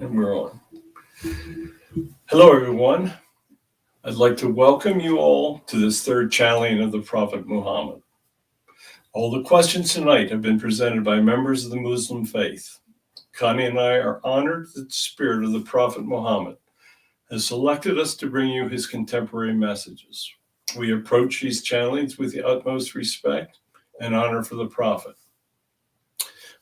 And we're on. Hello, everyone. I'd like to welcome you all to this third channeling of the Prophet Muhammad. All the questions tonight have been presented by members of the Muslim faith. Connie and I are honored that the spirit of the Prophet Muhammad has selected us to bring you his contemporary messages. We approach these channelings with the utmost respect and honor for the Prophet.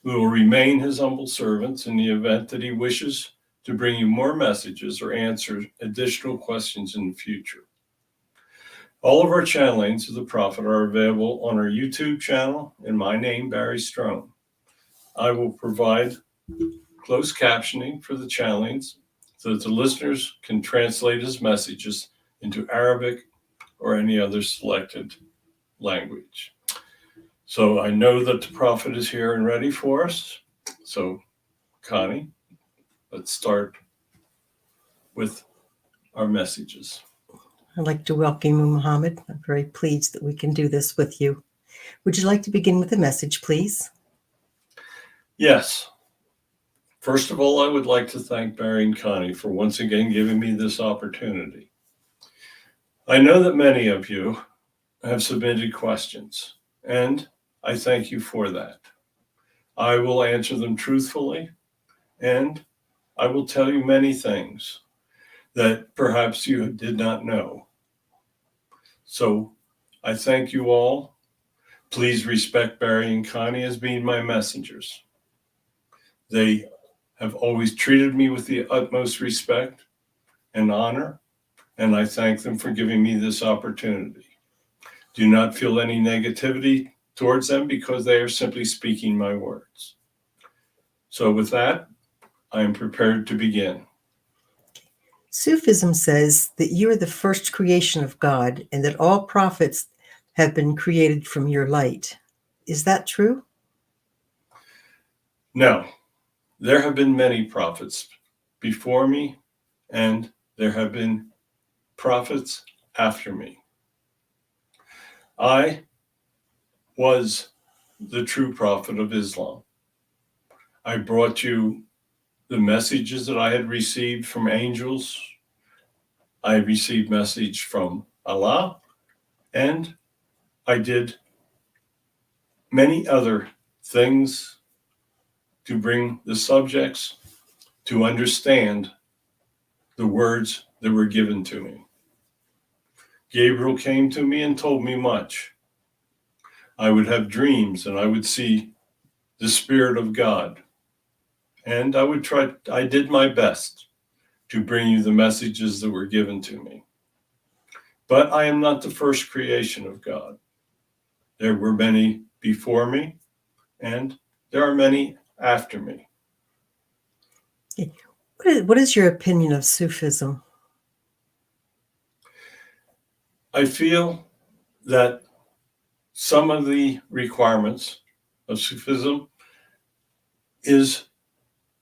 We will remain his humble servants in the event that he wishes to bring you more messages or answer additional questions in the future. All of our channelings of the Prophet are available on our YouTube channel in my name, Barry Strome. I will provide closed captioning for the channelings so that the listeners can translate his messages into Arabic or any other selected language. So I know that the Prophet is here and ready for us. So, Connie, let's start with our messages. I'd like to welcome you, Muhammad. I'm very pleased that we can do this with you. Would you like to begin with a message, please? Yes. First of all, I would like to thank Barry and Connie for once again giving me this opportunity. I know that many of you have submitted questions, and I thank you for that. I will answer them truthfully, and I will tell you many things that perhaps you did not know. So I thank you all. Please respect Barry and Connie as being my messengers. They have always treated me with the utmost respect and honor, and I thank them for giving me this opportunity. Do not feel any negativity towards them because they are simply speaking my words. So with that, I am prepared to begin. Sufism says that you are the first creation of God and that all prophets have been created from your light. Is that true? No, there have been many prophets before me, and there have been prophets after me. I was the true prophet of Islam. I brought you the messages that I had received from angels. I received message from Allah, and I did many other things to bring the subjects to understand the words that were given to me. Gabriel came to me and told me much. I would have dreams and I would see the Spirit of God. And I did my best to bring you the messages that were given to me. But I am not the first creation of God. There were many before me, and there are many after me. What is your opinion of Sufism? I feel that some of the requirements of Sufism is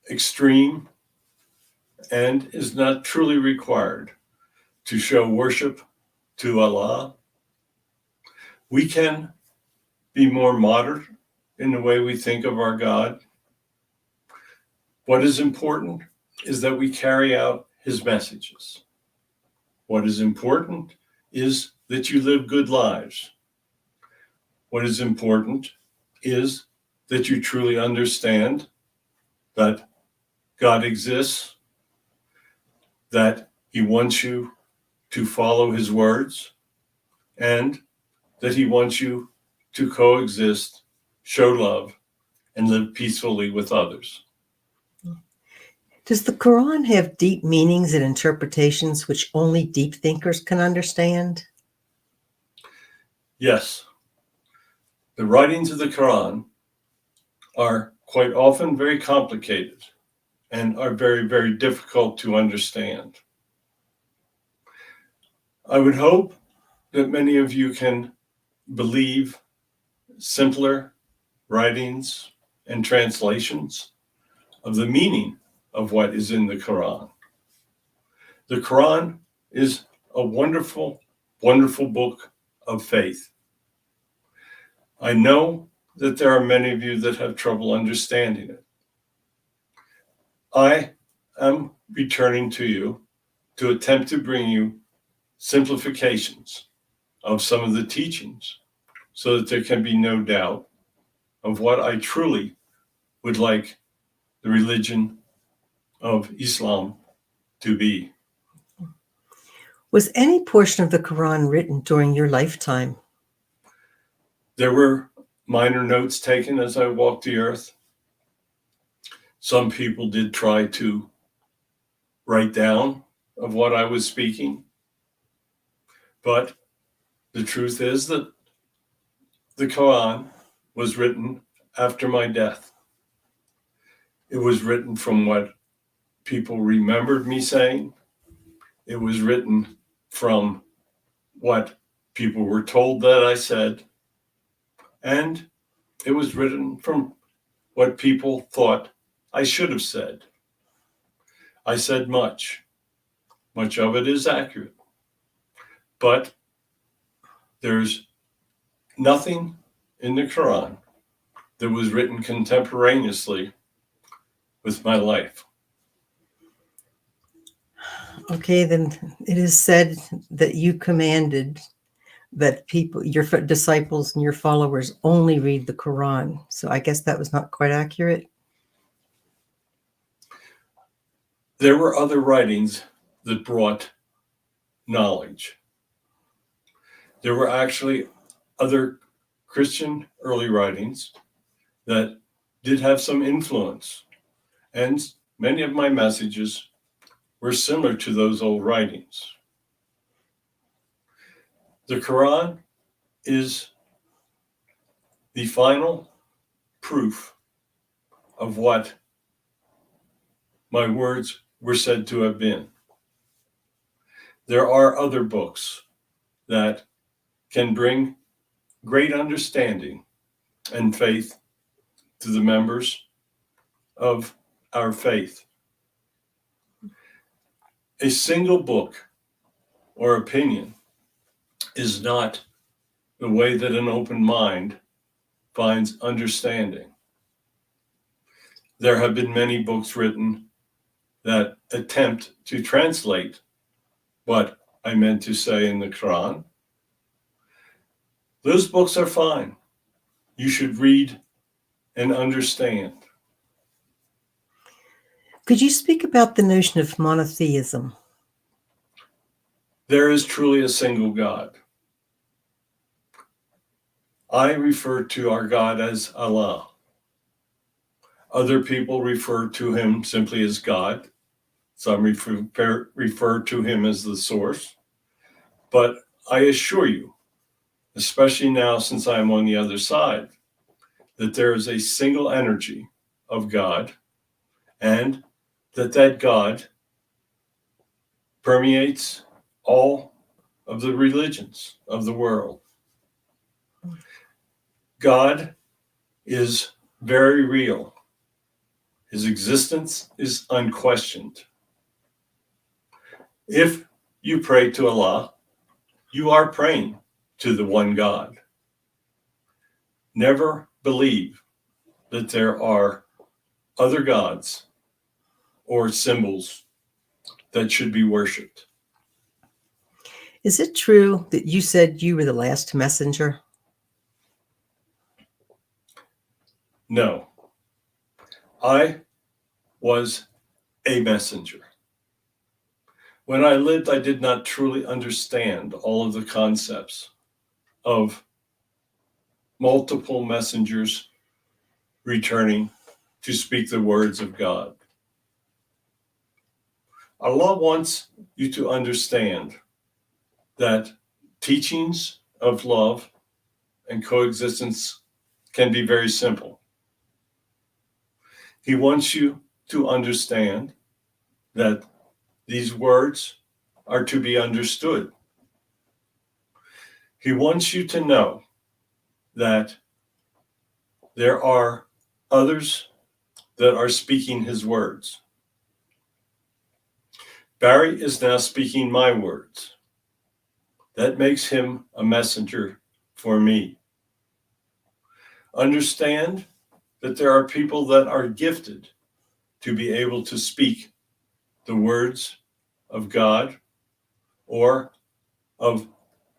extreme and is not truly required to show worship to Allah. We can be more moderate in the way we think of our God. What is important is that we carry out his messages. What is important is that you live good lives. What is important is that you truly understand that God exists, that he wants you to follow his words, and that he wants you to coexist, show love, and live peacefully with others. Does the Quran have deep meanings and interpretations which only deep thinkers can understand? Yes. The writings of the Quran are quite often very complicated and are very, very difficult to understand. I would hope that many of you can believe simpler writings and translations of the meaning of what is in the Quran. The Quran is a wonderful, wonderful book of faith. I know that there are many of you that have trouble understanding it. I am returning to you to attempt to bring you simplifications of some of the teachings so that there can be no doubt of what I truly would like the religion of Islam to be. Was any portion of the Quran written during your lifetime? There were minor notes taken as I walked the earth. Some people did try to write down of what I was speaking, but the truth is that the Quran was written after my death. It was written from what people remembered me saying. It was written from what people were told that I said. And it was written from what people thought I should have said. I said much. Much of it is accurate. But there's nothing in the Quran that was written contemporaneously with my life. Okay, then it is said that you commanded that people, your disciples and your followers, only read the Quran. So I guess that was not quite accurate. There were other writings that brought knowledge. There were actually other Christian early writings that did have some influence, and many of my messages were similar to those old writings. The Quran is the final proof of what my words were said to have been. There are other books that can bring great understanding and faith to the members of our faith. A single book or opinion is not the way that an open mind finds understanding. There have been many books written that attempt to translate what I meant to say in the Quran. Those books are fine. You should read and understand. Could you speak about the notion of monotheism? There is truly a single God. I refer to our God as Allah. Other people refer to him simply as God. Some refer to him as the source. But I assure you, especially now since I'm on the other side, that there is a single energy of God, and that God permeates all of the religions of the world. God is very real. His existence is unquestioned. If you pray to Allah, you are praying to the one God. Never believe that there are other gods or symbols that should be worshipped. Is it true that you said you were the last messenger? No, I was a messenger. When I lived, I did not truly understand all of the concepts of multiple messengers returning to speak the words of God. Allah wants you to understand that teachings of love and coexistence can be very simple. He wants you to understand that these words are to be understood. He wants you to know that there are others that are speaking his words. Barry is now speaking my words. That makes him a messenger for me. Understand that there are people that are gifted to be able to speak the words of God or of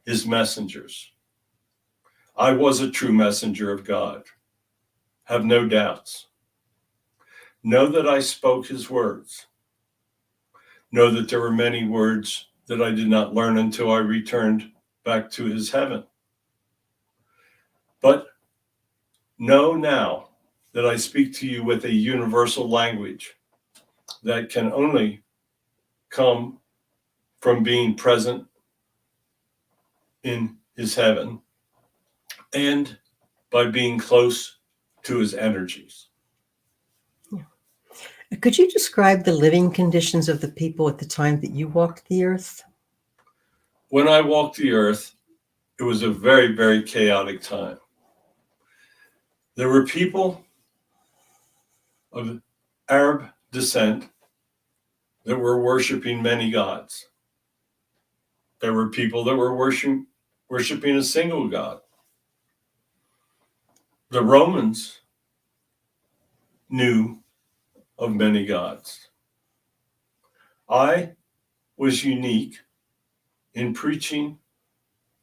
his messengers. I was a true messenger of God. Have no doubts. Know that I spoke his words. Know that there were many words that I did not learn until I returned back to his heaven. But know now that I speak to you with a universal language that can only come from being present in his heaven and by being close to his energies. Could you describe the living conditions of the people at the time that you walked the earth? When I walked the earth, it was a very, very chaotic time. There were people of Arab descent that were worshiping many gods. There were people that were worshiping a single god. The Romans knew of many gods. I was unique in preaching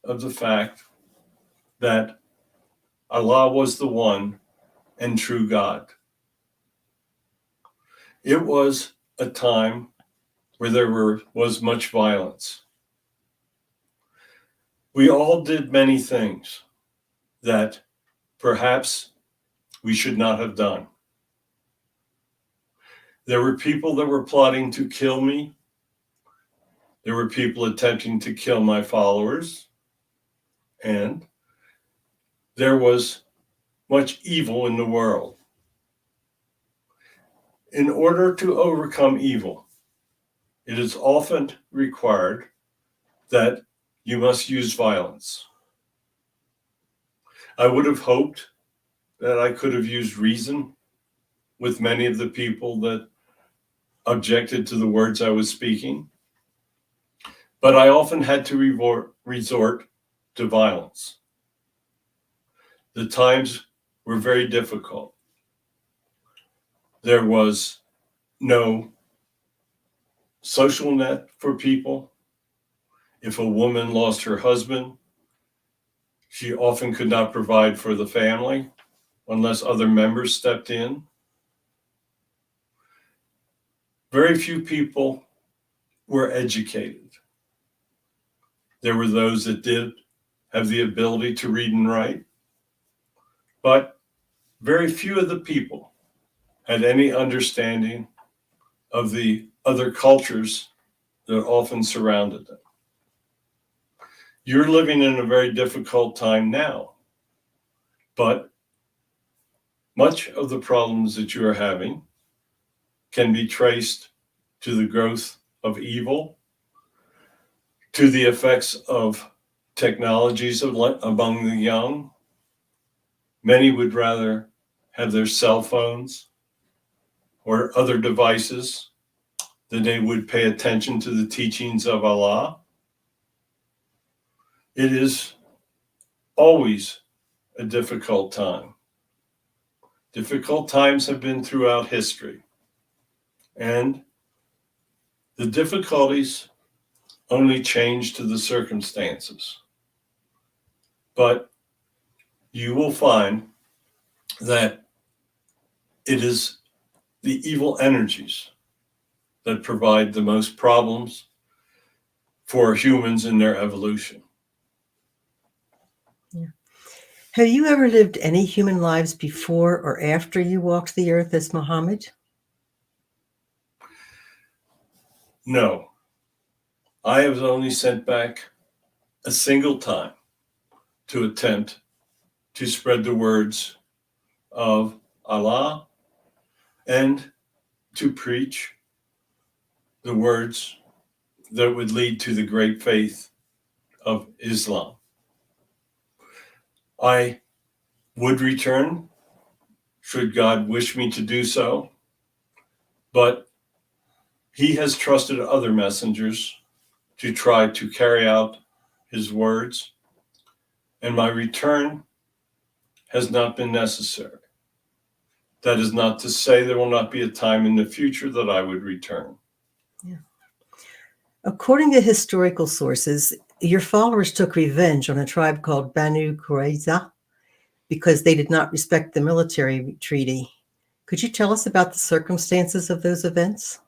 of the fact that Allah was the one and true God. It was a time where there was much violence. We all did many things that perhaps we should not have done. There were people that were plotting to kill me. There were people attempting to kill my followers. And there was much evil in the world. In order to overcome evil, it is often required that you must use violence. I would have hoped that I could have used reason with many of the people that objected to the words I was speaking, but I often had to resort to violence. The times were very difficult. There was no social net for people. If a woman lost her husband, she often could not provide for the family unless other members stepped in. Very few people were educated. There were those that did have the ability to read and write, but very few of the people had any understanding of the other cultures that often surrounded them. You're living in a very difficult time now, but much of the problems that you are having can be traced to the growth of evil, to the effects of technologies among the young. Many would rather have their cell phones or other devices than they would pay attention to the teachings of Allah. It is always a difficult time. Difficult times have been throughout history, and the difficulties only change to the circumstances. But you will find that it is the evil energies that provide the most problems for humans in their evolution. Yeah. Have you ever lived any human lives before or after you walked the earth as Muhammad? No, I was only sent back a single time to attempt to spread the words of Allah and to preach the words that would lead to the great faith of Islam. I would return should God wish me to do so, but he has trusted other messengers to try to carry out his words, and my return has not been necessary. That is not to say there will not be a time in the future that I would return. Yeah. According to historical sources, your followers took revenge on a tribe called Banu Qurayza because they did not respect the military treaty. Could you tell us about the circumstances of those events?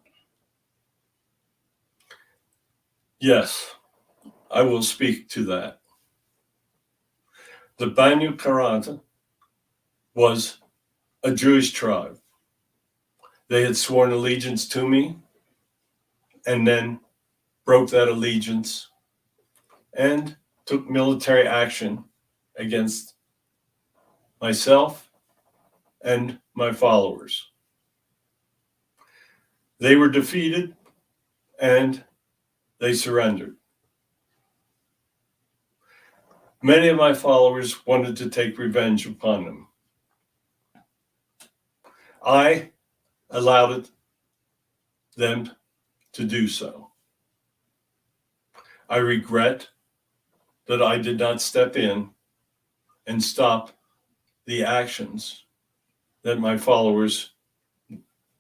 Yes, I will speak to that. The Banu Qurayza was a Jewish tribe. They had sworn allegiance to me and then broke that allegiance and took military action against myself and my followers. They were defeated and they surrendered. Many of my followers wanted to take revenge upon them. I allowed them to do so. I regret that I did not step in and stop the actions that my followers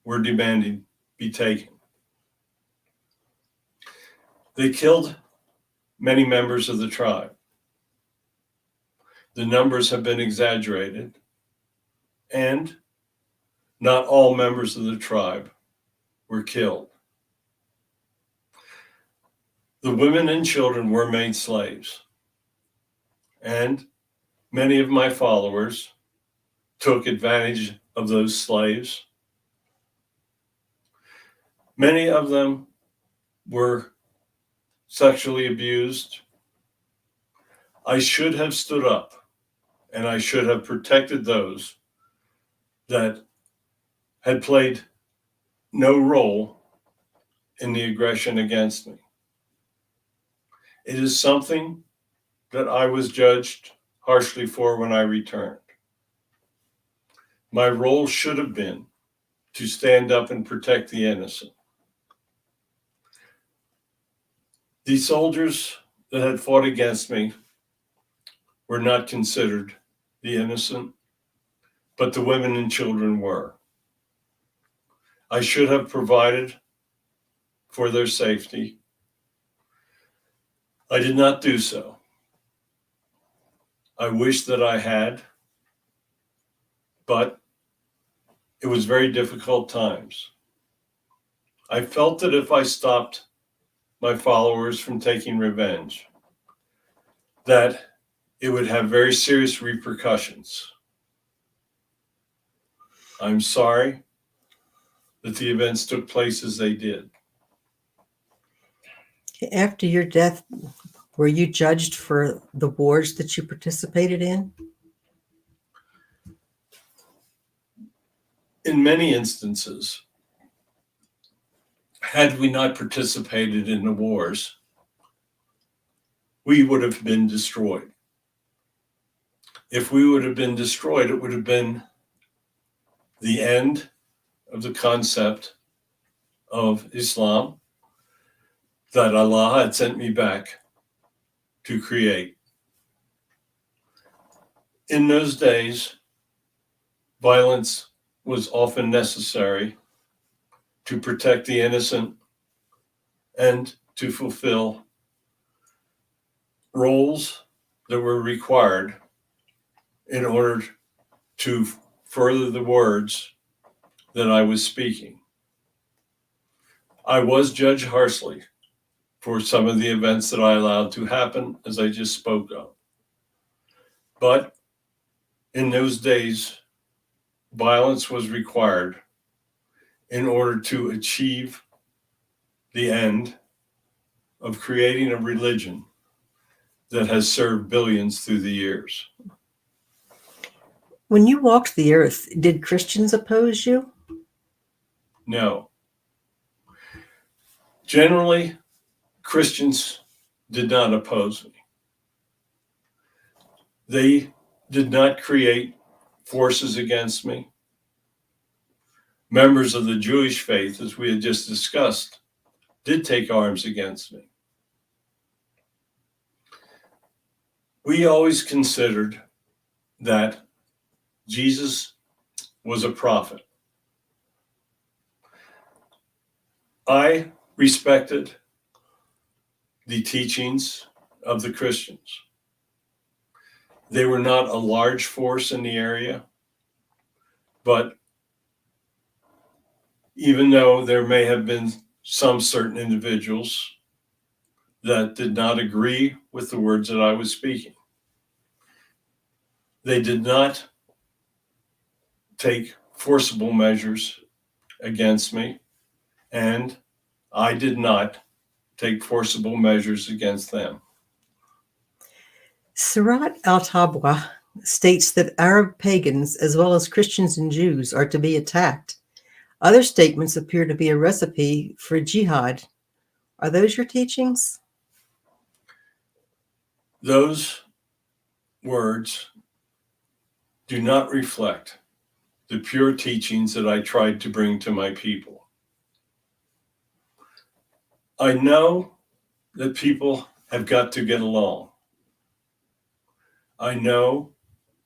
were demanding be taken. They killed many members of the tribe. The numbers have been exaggerated, and not all members of the tribe were killed. The women and children were made slaves, and many of my followers took advantage of those slaves. Many of them were sexually abused. I should have stood up and I should have protected those that had played no role in the aggression against me. It is something that I was judged harshly for when I returned. My role should have been to stand up and protect the innocent. The soldiers that had fought against me were not considered the innocent, but the women and children were. I should have provided for their safety. I did not do so. I wish that I had, but it was very difficult times. I felt that if I stopped my followers from taking revenge, that it would have very serious repercussions. I'm sorry that the events took place as they did. After your death, were you judged for the wars that you participated in? In many instances, had we not participated in the wars, we would have been destroyed. If we would have been destroyed, it would have been the end of the concept of Islam that Allah had sent me back to create. In those days, violence was often necessary to protect the innocent and to fulfill roles that were required in order to further the words that I was speaking. I was judged harshly for some of the events that I allowed to happen, as I just spoke of. But in those days, violence was required in order to achieve the end of creating a religion that has served billions through the years. When you walked the earth, did Christians oppose you? No. Generally, Christians did not oppose me. They did not create forces against me. Members of the Jewish faith, as we had just discussed, did take arms against me. We always considered that Jesus was a prophet. I respected the teachings of the Christians. They were not a large force in the area, but even though there may have been some certain individuals that did not agree with the words that I was speaking, they did not take forcible measures against me, and I did not take forcible measures against them. Surat al-Tabwa states that Arab pagans, as well as Christians and Jews, are to be attacked. Other statements appear to be a recipe for jihad. Are those your teachings? Those words do not reflect the pure teachings that I tried to bring to my people. I know that people have got to get along. I know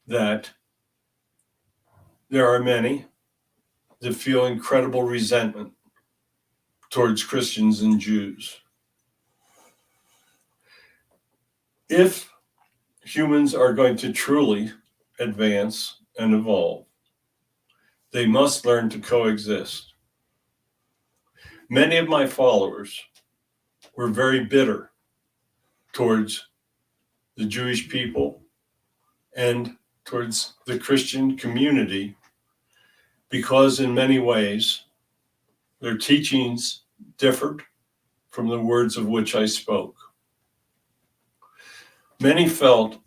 that there are many that feel incredible resentment towards Christians and Jews. If humans are going to truly advance and evolve, they must learn to coexist. Many of my followers were very bitter towards the Jewish people and towards the Christian community because in many ways their teachings differed from the words of which I spoke. Many felt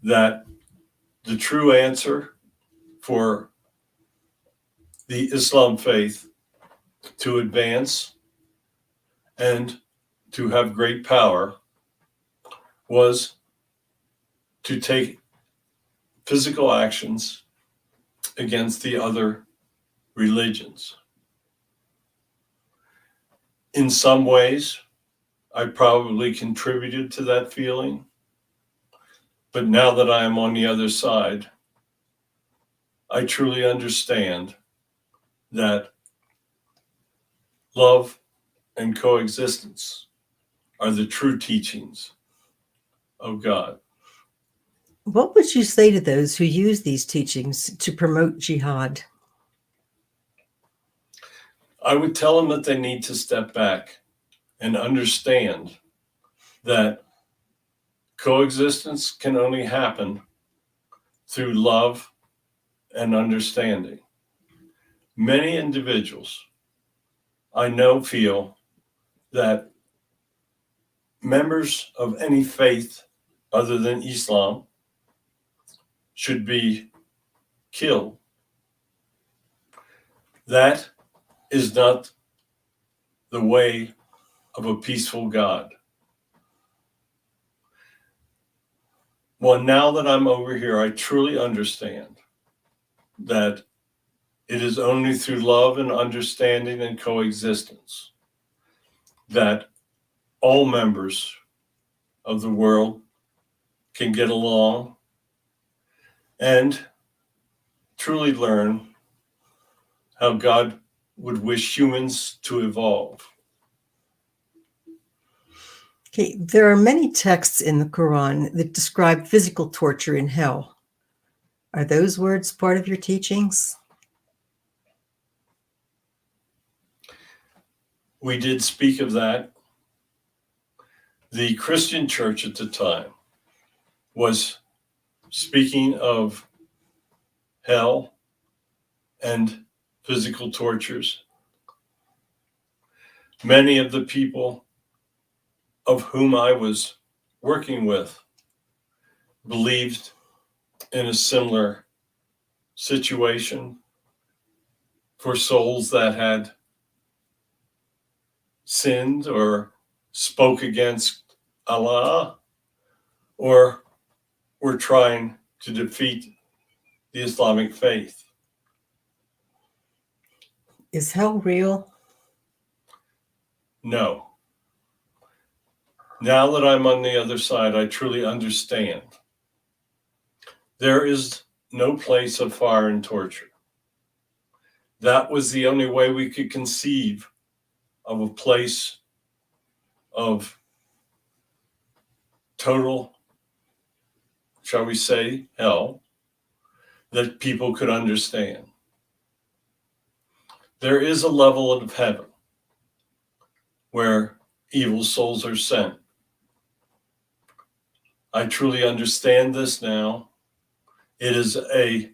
that the true answer for the Islam faith to advance and to have great power was to take physical actions against the other religions. In some ways, I probably contributed to that feeling, but now that I am on the other side, I truly understand that love and coexistence are the true teachings of God. What would you say to those who use these teachings to promote jihad? I would tell them that they need to step back and understand that coexistence can only happen through love and understanding. Many individuals I know feel that members of any faith other than Islam should be killed. That is not the way of a peaceful God. Well, now that I'm over here, I truly understand that it is only through love and understanding and coexistence that all members of the world can get along and truly learn how God would wish humans to evolve. Okay, there are many texts in the Quran that describe physical torture in hell. Are those words part of your teachings? We did speak of that. The Christian church at the time was speaking of hell and physical tortures. Many of the people of whom I was working with believed in a similar situation for souls that had sinned or spoke against Allah or were trying to defeat the Islamic faith. Is hell real? No. Now that I'm on the other side, I truly understand. There is no place of fire and torture. That was the only way we could conceive of a place of total, shall we say, hell that people could understand. There is a level of heaven where evil souls are sent. I truly understand this now. It is a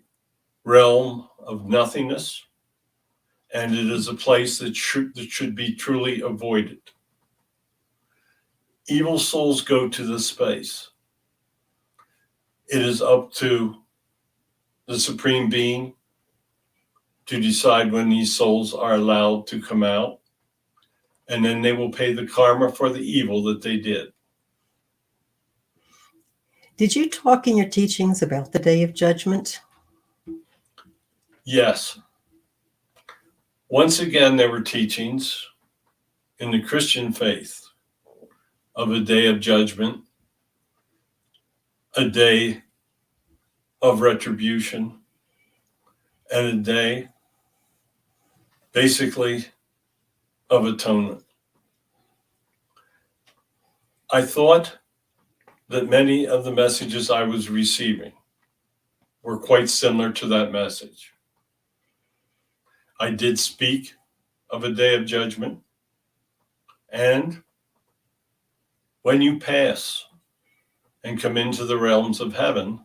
realm of nothingness, and it is a place that should be truly avoided. Evil souls go to this space. It is up to the Supreme Being to decide when these souls are allowed to come out, and then they will pay the karma for the evil that they did. Did you talk in your teachings about the Day of Judgment? Yes. Once again, there were teachings in the Christian faith of a day of judgment, a day of retribution, and a day basically of atonement. I thought that many of the messages I was receiving were quite similar to that message. I did speak of a day of judgment, and when you pass and come into the realms of heaven,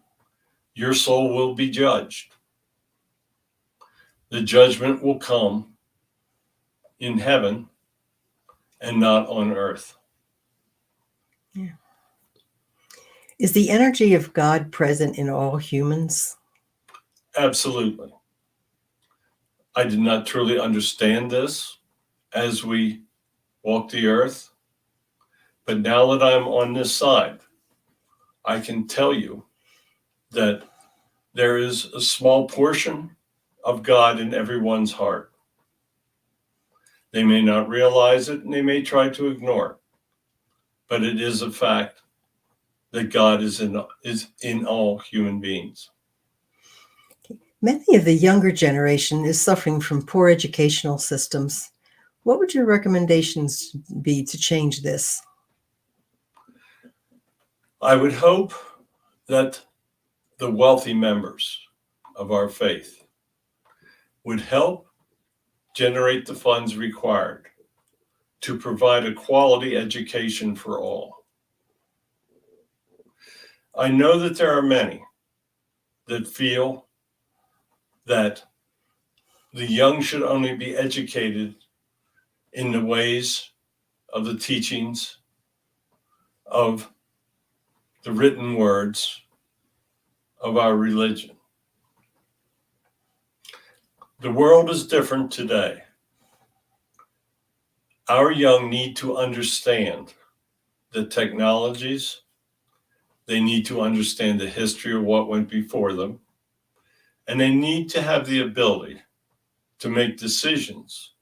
your soul will be judged. The judgment will come in heaven and not on earth. Yeah. Is the energy of God present in all humans? Absolutely. I did not truly understand this as we walk the earth, but now that I'm on this side, I can tell you that there is a small portion of God in everyone's heart. They may not realize it and they may try to ignore it, but it is a fact that God is in all human beings. Many of the younger generation is suffering from poor educational systems. What would your recommendations be to change this? I would hope that the wealthy members of our faith would help generate the funds required to provide a quality education for all. I know that there are many that feel that the young should only be educated in the ways of the teachings of the written words of our religion. The world is different today. Our young need to understand the technologies. They need to understand the history of what went before them. And they need to have the ability to make decisions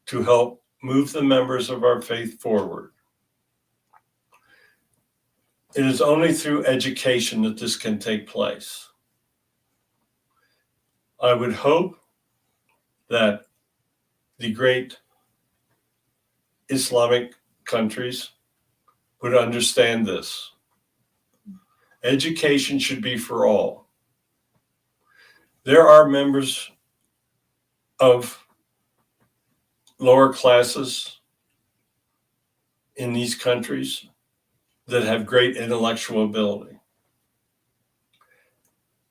to help move the members of our faith forward. It is only through education that this can take place. I would hope that the great Islamic countries would understand this. Education should be for all. There are members of lower classes in these countries that have great intellectual ability.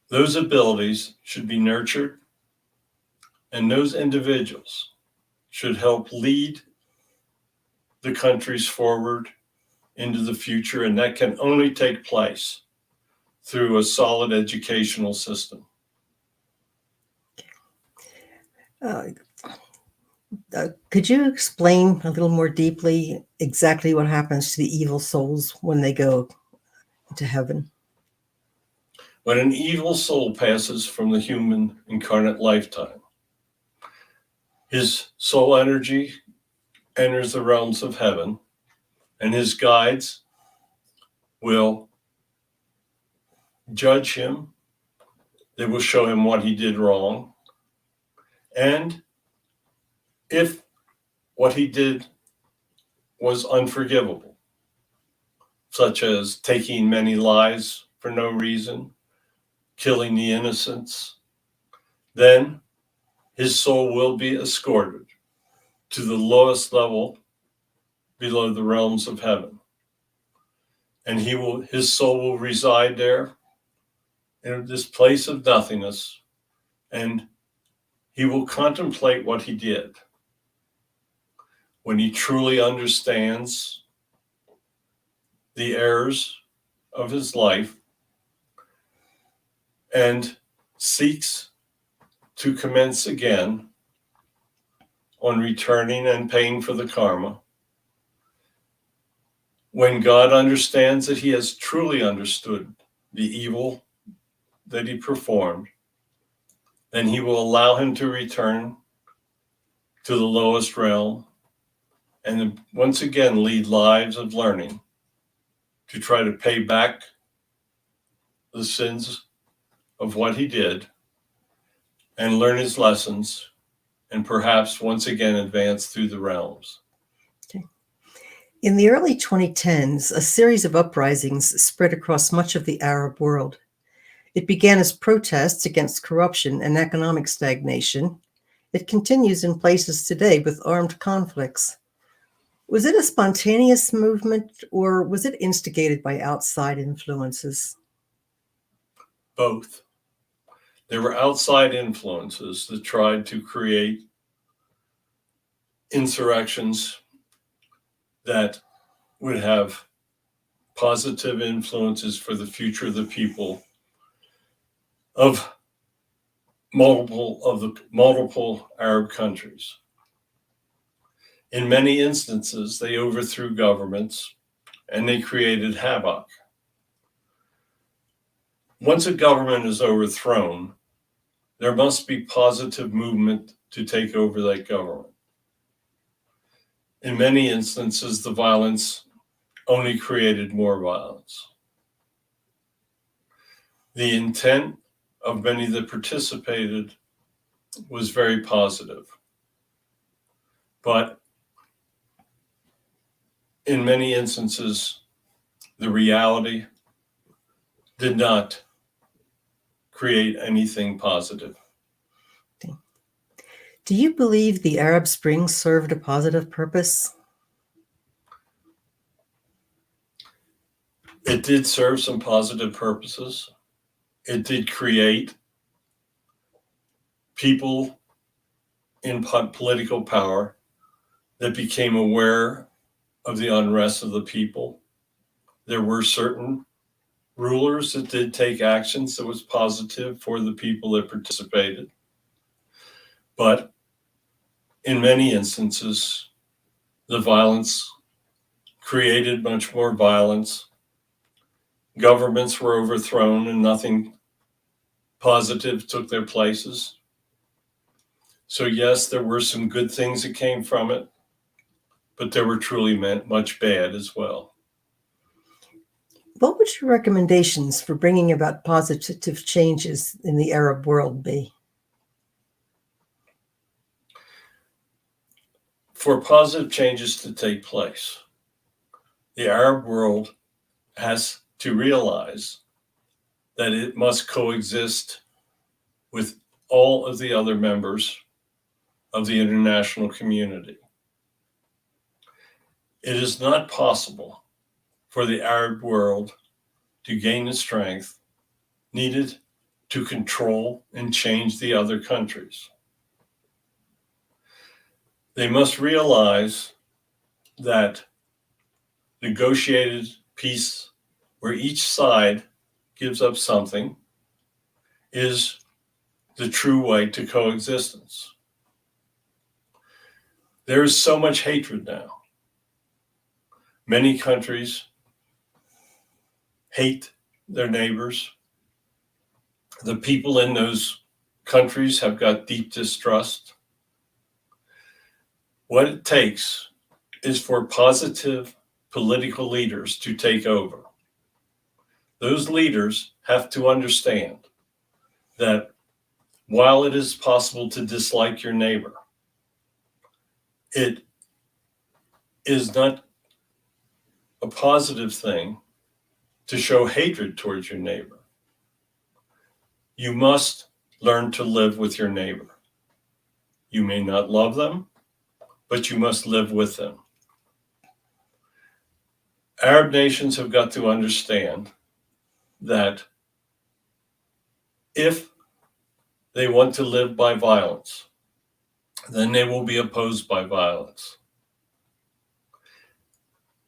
Those abilities should be nurtured, and those individuals should help lead the countries forward into the future, and that can only take place through a solid educational system. Could you explain a little more deeply exactly what happens to the evil souls when they go to heaven? When an evil soul passes from the human incarnate lifetime, his soul energy enters the realms of heaven, and his guides will judge him. They will show him what he did wrong. And if what he did was unforgivable, such as taking many lives for no reason, killing the innocents, then his soul will be escorted to the lowest level below the realms of heaven. And his soul will reside there in this place of nothingness, and he will contemplate what he did. When he truly understands the errors of his life and seeks to commence again on returning and paying for the karma, when God understands that he has truly understood the evil that he performed, then he will allow him to return to the lowest realm and once again lead lives of learning to try to pay back the sins of what he did and learn his lessons and perhaps once again advance through the realms. Okay. In the early 2010s, a series of uprisings spread across much of the Arab world. It began as protests against corruption and economic stagnation. It continues in places today with armed conflicts. Was it a spontaneous movement, or was it instigated by outside influences? Both. There were outside influences that tried to create insurrections that would have positive influences for the future of the people of multiple Arab countries. In many instances, they overthrew governments and they created havoc. Once a government is overthrown, there must be positive movement to take over that government. In many instances, the violence only created more violence. The intent of many that participated was very positive. But in many instances, the reality did not create anything positive. Do you believe the Arab Spring served a positive purpose? It did serve some positive purposes. It did create people in political power that became aware of the unrest of the people. There were certain rulers that did take actions that was positive for the people that participated. But in many instances, the violence created much more violence. Governments were overthrown and nothing positive took their places. So yes, there were some good things that came from it, but there were truly much bad as well. What would your recommendations for bringing about positive changes in the Arab world be? For positive changes to take place, the Arab world has to realize that it must coexist with all of the other members of the international community. It is not possible for the Arab world to gain the strength needed to control and change the other countries. They must realize that negotiated peace, where each side gives up something, is the true way to coexistence. There is so much hatred now. Many countries hate their neighbors. The people in those countries have got deep distrust. What it takes is for positive political leaders to take over. Those leaders have to understand that while it is possible to dislike your neighbor, it is not a positive thing to show hatred towards your neighbor. You must learn to live with your neighbor. You may not love them, but you must live with them. Arab nations have got to understand that if they want to live by violence, then they will be opposed by violence.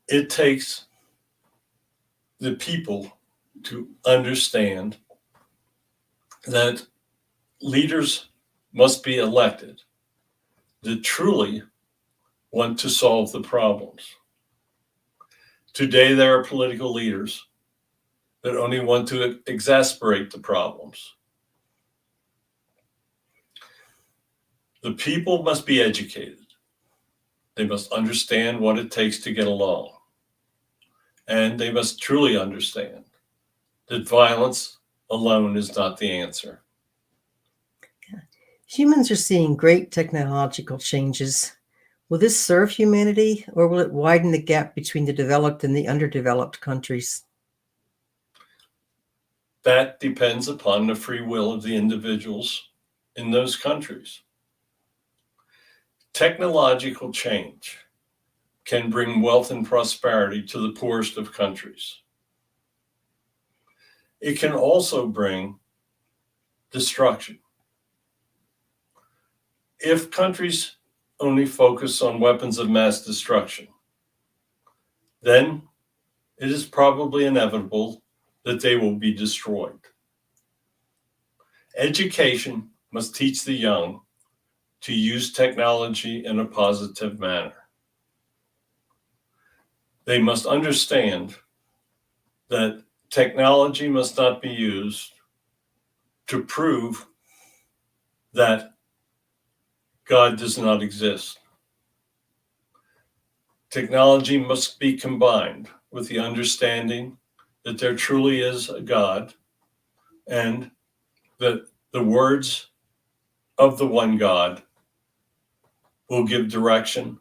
It takes the people to understand that leaders must be elected that truly want to solve the problems. Today, there are political leaders that only want to exacerbate the problems. The people must be educated. They must understand what it takes to get along. And they must truly understand that violence alone is not the answer. Humans are seeing great technological changes. Will this serve humanity, or will it widen the gap between the developed and the underdeveloped countries? That depends upon the free will of the individuals in those countries. Technological change can bring wealth and prosperity to the poorest of countries. It can also bring destruction. If countries only focus on weapons of mass destruction, then it is probably inevitable that they will be destroyed. Education must teach the young to use technology in a positive manner. They must understand that technology must not be used to prove that God does not exist. Technology must be combined with the understanding that there truly is a God and that the words of the one God will give direction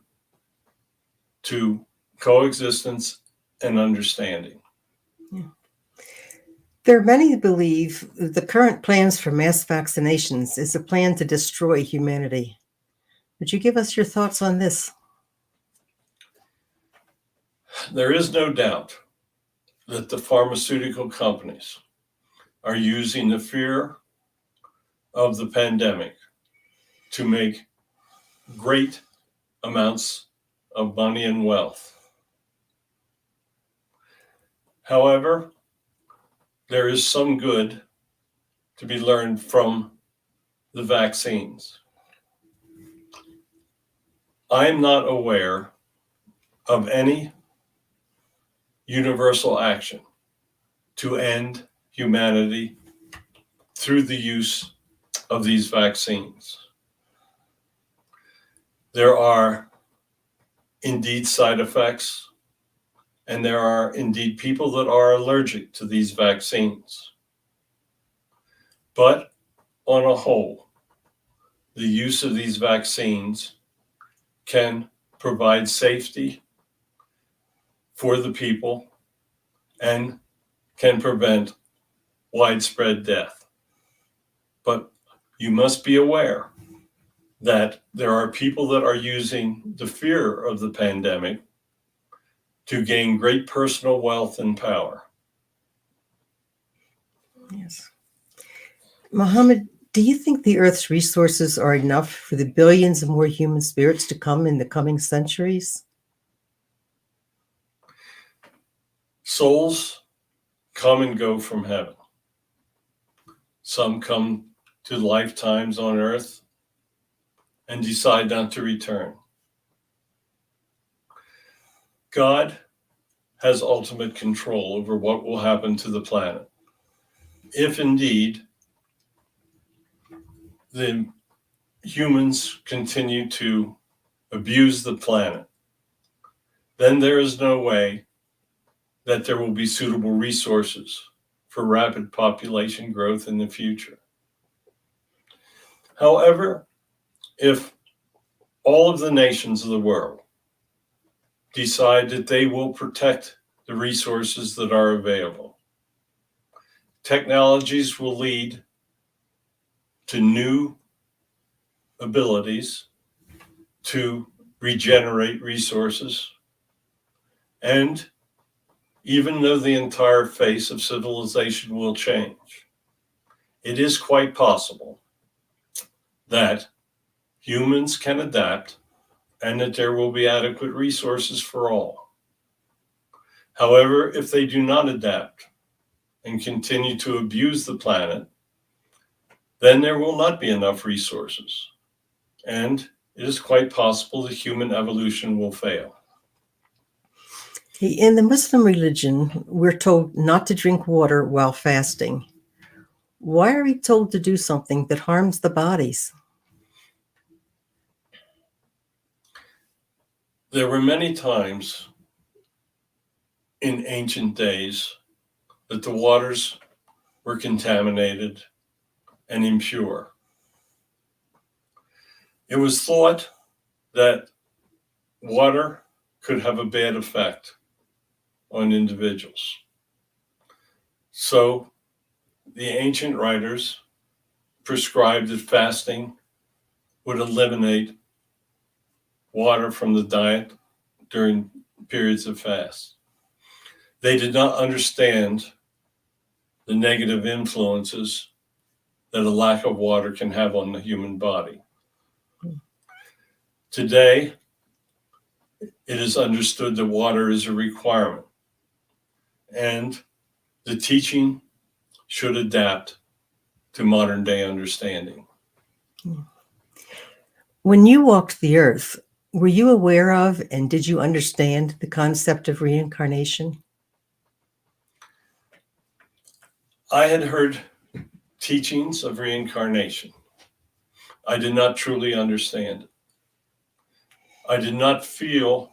to coexistence and understanding. There are many who believe that the current plans for mass vaccinations is a plan to destroy humanity. Would you give us your thoughts on this? There is no doubt that the pharmaceutical companies are using the fear of the pandemic to make great amounts of money and wealth. However, there is some good to be learned from the vaccines. I am not aware of any universal action to end humanity through the use of these vaccines. There are indeed side effects, and there are indeed people that are allergic to these vaccines. But on a whole, the use of these vaccines can provide safety for the people and can prevent widespread death. But you must be aware that there are people that are using the fear of the pandemic to gain great personal wealth and power. Yes. Muhammad, do you think the Earth's resources are enough for the billions of more human spirits to come in the coming centuries? Souls come and go from heaven. Some come to lifetimes on earth and decide not to return. God has ultimate control over what will happen to the planet. If indeed the humans continue to abuse the planet, then there is no way that there will be suitable resources for rapid population growth in the future. However, if all of the nations of the world decide that they will protect the resources that are available. Technologies will lead to new abilities to regenerate resources, and even though the entire face of civilization will change, it is quite possible that humans can adapt and that there will be adequate resources for all. However, if they do not adapt and continue to abuse the planet, then there will not be enough resources. And it is quite possible that human evolution will fail. In the Muslim religion, we're told not to drink water while fasting. Why are we told to do something that harms the bodies? There were many times in ancient days that the waters were contaminated and impure. It was thought that water could have a bad effect on individuals. So the ancient writers prescribed that fasting would eliminate water from the diet during periods of fast. They did not understand the negative influences that a lack of water can have on the human body. Today, it is understood that water is a requirement, and the teaching should adapt to modern day understanding. When you walked the earth, were you aware of and did you understand the concept of reincarnation? I had heard teachings of reincarnation. I did not truly understand it. I did not feel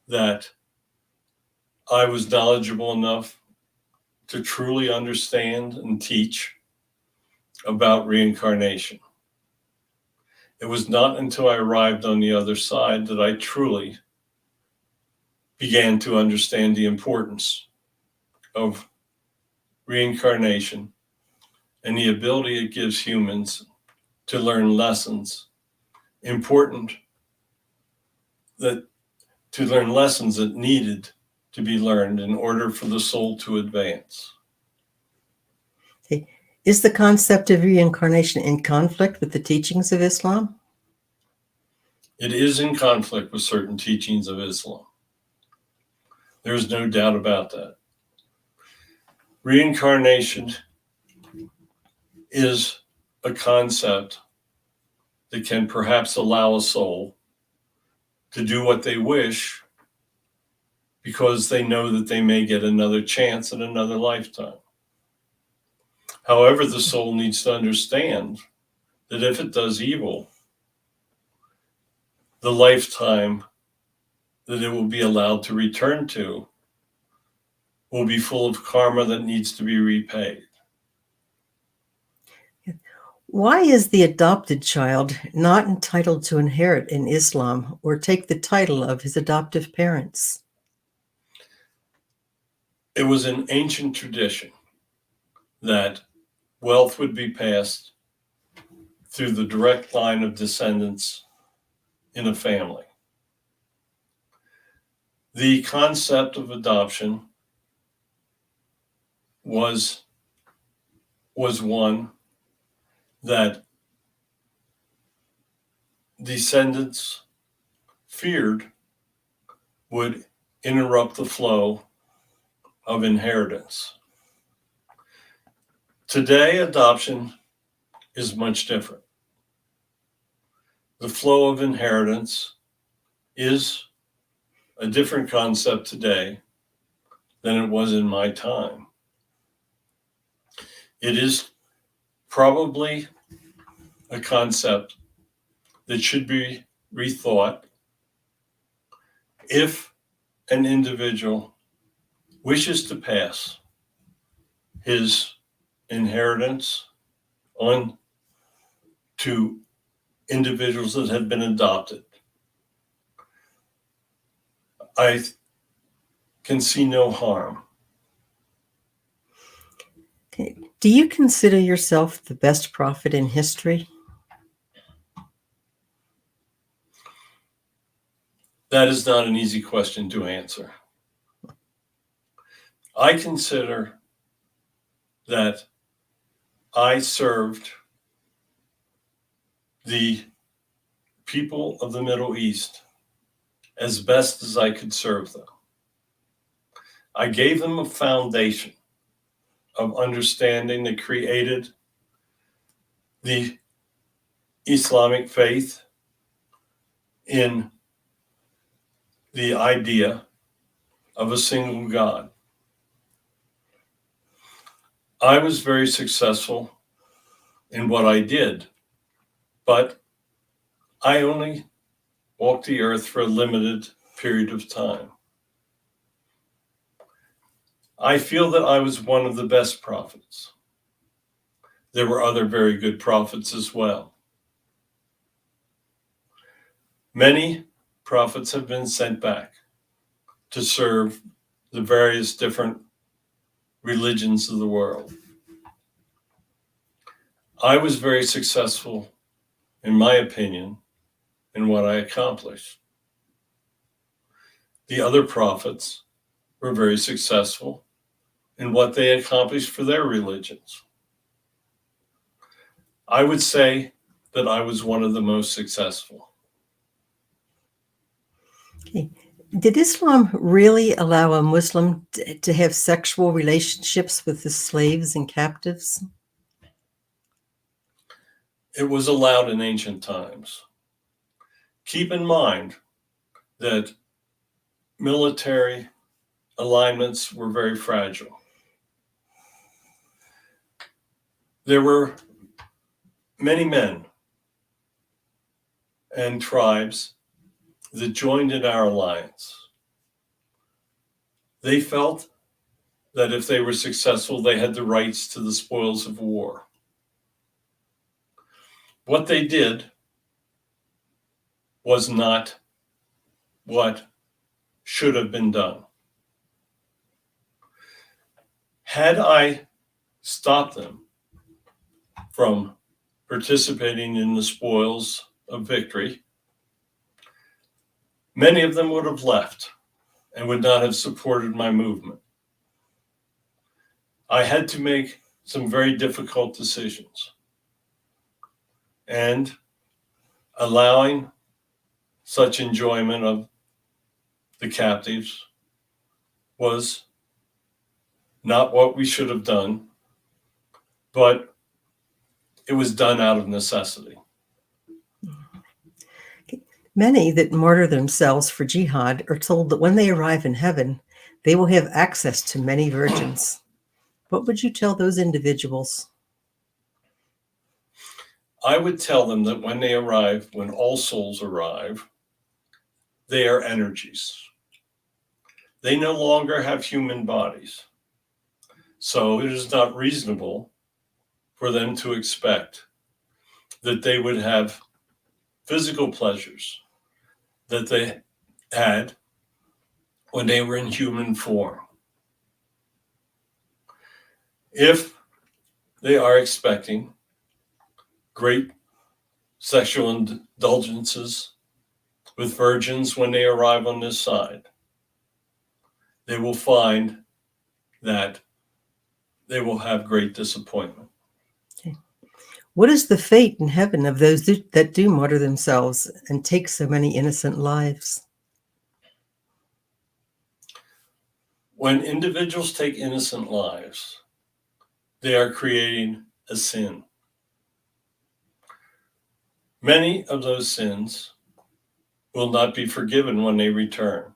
that I was knowledgeable enough to truly understand and teach about reincarnation. It was not until I arrived on the other side that I truly began to understand the importance of reincarnation and the ability it gives humans to learn lessons that needed to be learned in order for the soul to advance. Okay. Is the concept of reincarnation in conflict with the teachings of Islam? It is in conflict with certain teachings of Islam. There is no doubt about that. Reincarnation is a concept that can perhaps allow a soul to do what they wish because they know that they may get another chance in another lifetime. However, the soul needs to understand that if it does evil, the lifetime that it will be allowed to return to will be full of karma that needs to be repaid. Why is the adopted child not entitled to inherit in Islam or take the title of his adoptive parents? It was an ancient tradition that wealth would be passed through the direct line of descendants in a family. The concept of adoption was one that descendants feared would interrupt the flow of inheritance. Today, adoption is much different. The flow of inheritance is a different concept today than it was in my time. It is probably a concept that should be rethought if an individual wishes to pass his inheritance on to individuals that have been adopted. I can see no harm. Okay. Do you consider yourself the best prophet in history? That is not an easy question to answer. I consider that I served the people of the Middle East as best as I could serve them. I gave them a foundation of understanding that created the Islamic faith in the idea of a single God. I was very successful in what I did, but I only walked the earth for a limited period of time. I feel that I was one of the best prophets. There were other very good prophets as well. Many prophets have been sent back to serve the various different religions of the world. I was very successful, in my opinion, in what I accomplished. The other prophets were very successful in what they accomplished for their religions. I would say that I was one of the most successful. Okay. Did Islam really allow a Muslim to have sexual relationships with the slaves and captives? It was allowed in ancient times. Keep in mind that military alignments were very fragile. There were many men and tribes that joined in our alliance. They felt that if they were successful, they had the rights to the spoils of war. What they did was not what should have been done. Had I stopped them from participating in the spoils of victory, many of them would have left and would not have supported my movement. I had to make some very difficult decisions, and allowing such enjoyment of the captives was not what we should have done, but it was done out of necessity. Many that martyr themselves for jihad are told that when they arrive in heaven, they will have access to many virgins. What would you tell those individuals? I would tell them that when they arrive, when all souls arrive, they are energies. They no longer have human bodies. So it is not reasonable for them to expect that they would have physical pleasures that they had when they were in human form. If they are expecting great sexual indulgences with virgins when they arrive on this side, they will find that they will have great disappointment. Okay. What is the fate in heaven of those that do martyr themselves and take so many innocent lives? When individuals take innocent lives, they are creating a sin. Many of those sins will not be forgiven when they return.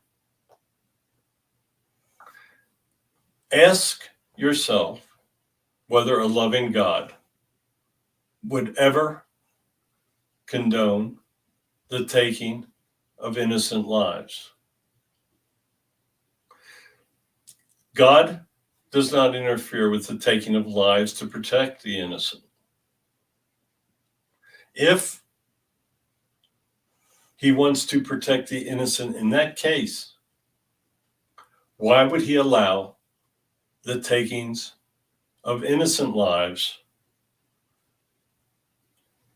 Ask yourself whether a loving God would ever condone the taking of innocent lives. God does not interfere with the taking of lives to protect the innocent. If he wants to protect the innocent in that case, Why would he allow the takings of innocent lives?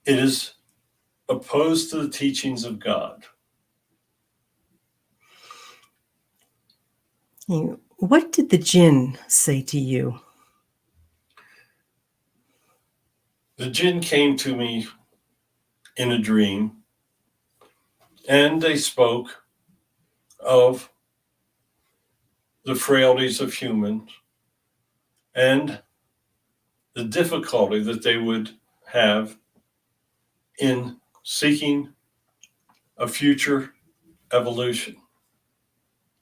It is opposed to the teachings of God. What did the Jinn say to you? The Jinn came to me in a dream, and they spoke of the frailties of humans and the difficulty that they would have in seeking a future evolution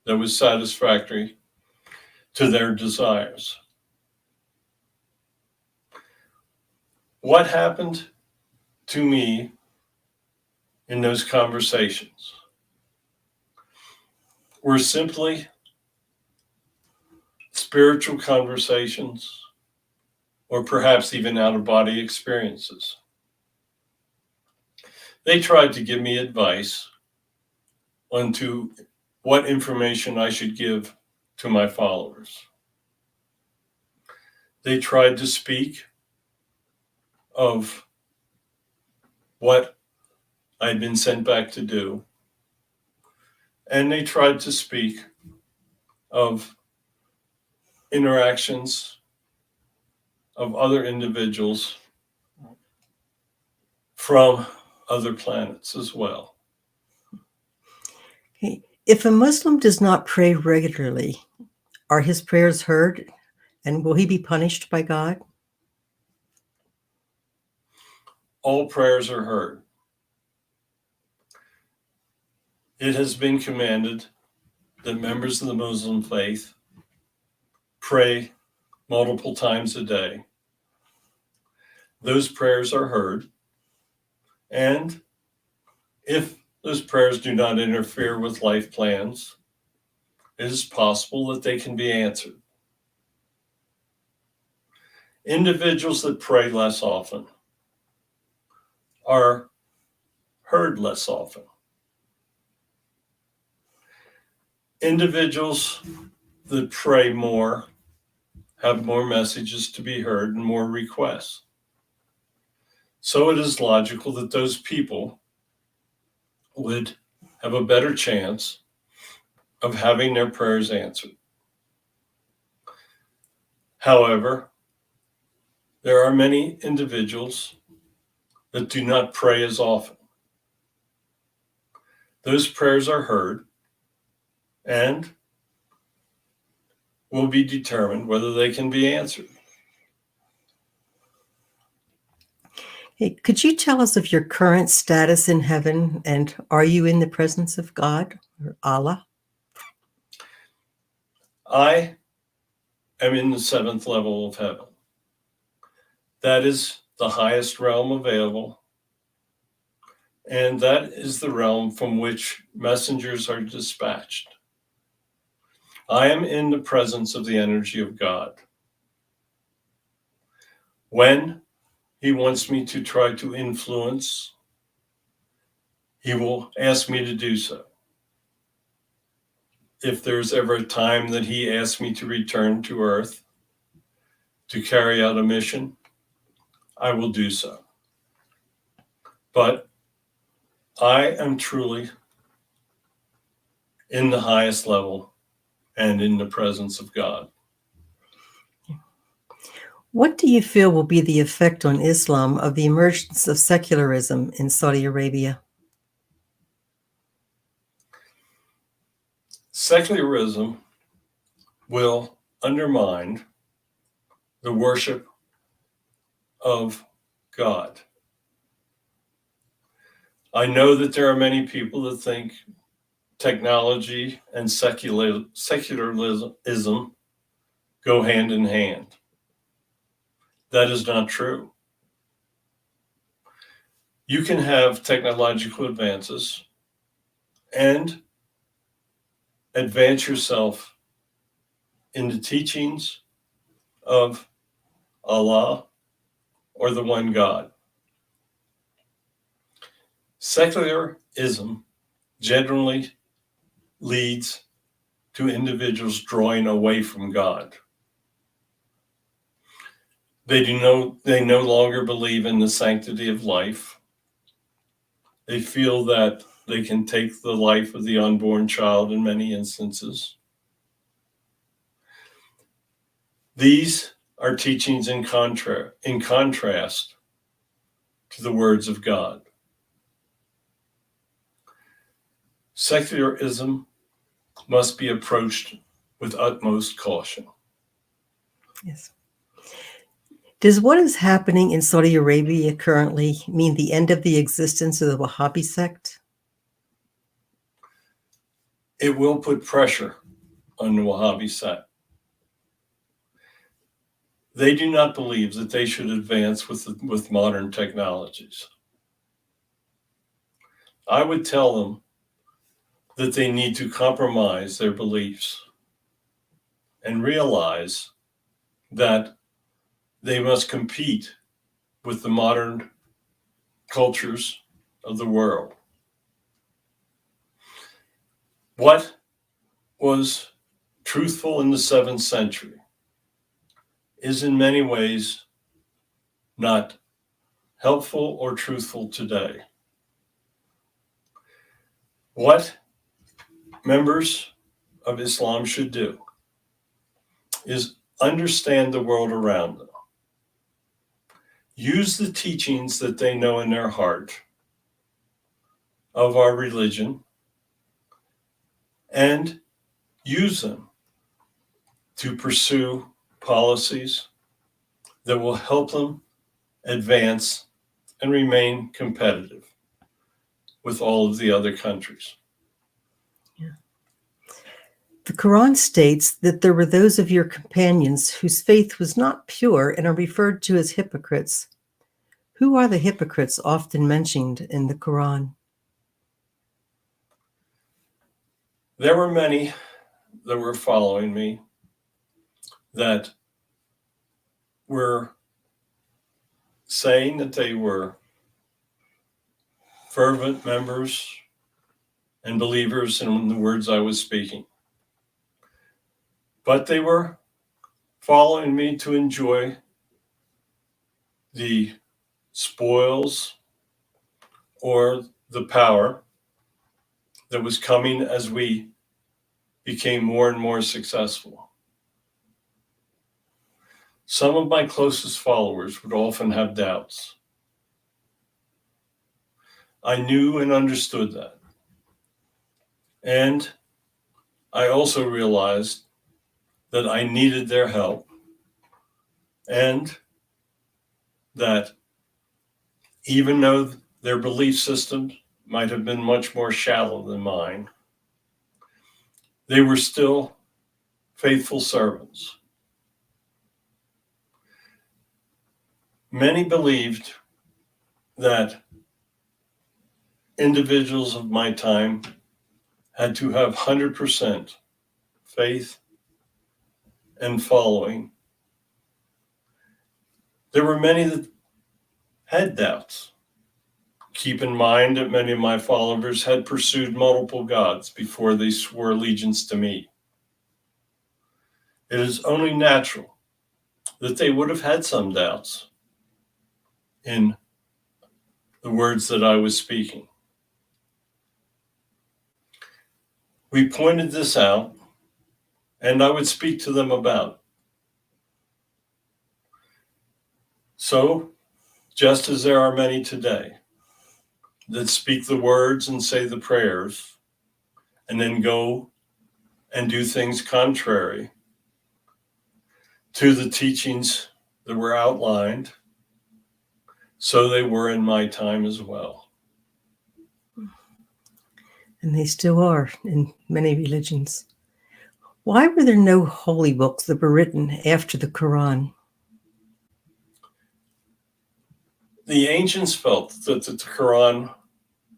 that was satisfactory to their desires. What happened to me in those conversations were simply spiritual conversations, or perhaps even out-of-body experiences. They tried to give me advice onto what information I should give to my followers. They tried to speak of what I'd been sent back to do, and they tried to speak of interactions of other individuals from other planets as well. Okay. If a Muslim does not pray regularly, are his prayers heard, and will he be punished by God? All prayers are heard. It has been commanded that members of the Muslim faith pray multiple times a day. Those prayers are heard, and if those prayers do not interfere with life plans, it is possible that they can be answered. Individuals that pray less often are heard less often. Individuals that pray more have more messages to be heard and more requests. So it is logical that those people would have a better chance of having their prayers answered. However, there are many individuals that do not pray as often. Those prayers are heard and will be determined whether they can be answered. Hey, could you tell us of your current status in heaven, and are you in the presence of God or Allah? I am in the 7th level of heaven. That is the highest realm available, and that is the realm from which messengers are dispatched. I am in the presence of the energy of God. When he wants me to try to influence, he will ask me to do so. If there's ever a time that he asks me to return to Earth to carry out a mission, I will do so. But I am truly in the highest level and in the presence of God. What do you feel will be the effect on Islam of the emergence of secularism in Saudi Arabia? Secularism will undermine the worship of God. I know that there are many people that think technology and secularism go hand in hand. That is not true. You can have technological advances and advance yourself in the teachings of Allah or the one God. Secularism generally leads to individuals drawing away from God. They no longer believe in the sanctity of life. They feel that they can take the life of the unborn child in many instances. These are teachings in contrast to the words of God. Secularism must be approached with utmost caution. Yes. Does what is happening in Saudi Arabia currently mean the end of the existence of the Wahhabi sect? It will put pressure on the Wahhabi sect. They do not believe that they should advance with modern technologies. I would tell them that they need to compromise their beliefs and realize that they must compete with the modern cultures of the world. What was truthful in the 7th century is in many ways not helpful or truthful today. What members of Islam should do is understand the world around them. Use the teachings that they know in their heart of our religion and use them to pursue policies that will help them advance and remain competitive with all of the other countries. The Quran states that there were those of your companions whose faith was not pure and are referred to as hypocrites. Who are the hypocrites often mentioned in the Quran? There were many that were following me that were saying that they were fervent members and believers in the words I was speaking. But they were following me to enjoy the spoils or the power that was coming as we became more and more successful. Some of my closest followers would often have doubts. I knew and understood that. And I also realized that I needed their help and that even though their belief systems might have been much more shallow than mine, they were still faithful servants. Many believed that individuals of my time had to have 100% faith and following. There were many that had doubts. Keep in mind that many of my followers had pursued multiple gods before they swore allegiance to me. It is only natural that they would have had some doubts in the words that I was speaking. We pointed this out, and I would speak to them about it. So, just as there are many today that speak the words and say the prayers, and then go and do things contrary to the teachings that were outlined, so they were in my time as well. And they still are in many religions. Why were there no holy books that were written after the Quran? The ancients felt that the Quran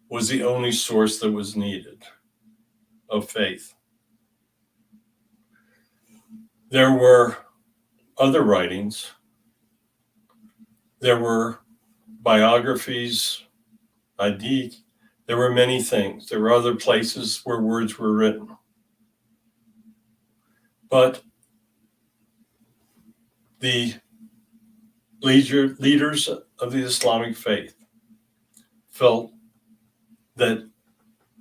was the only source that was needed of faith. There were other writings. There were biographies, hadith. There were many things. There were other places where words were written. But the leaders of the Islamic faith felt that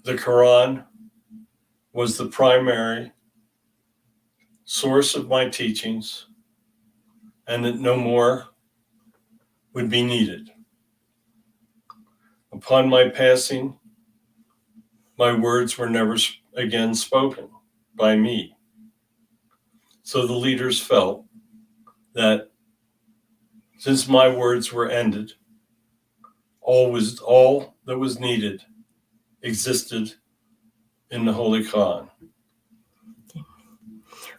the Quran was the primary source of my teachings and that no more would be needed. Upon my passing, my words were never again spoken by me. So the leaders felt that since my words were ended, all that was needed existed in the Holy Quran.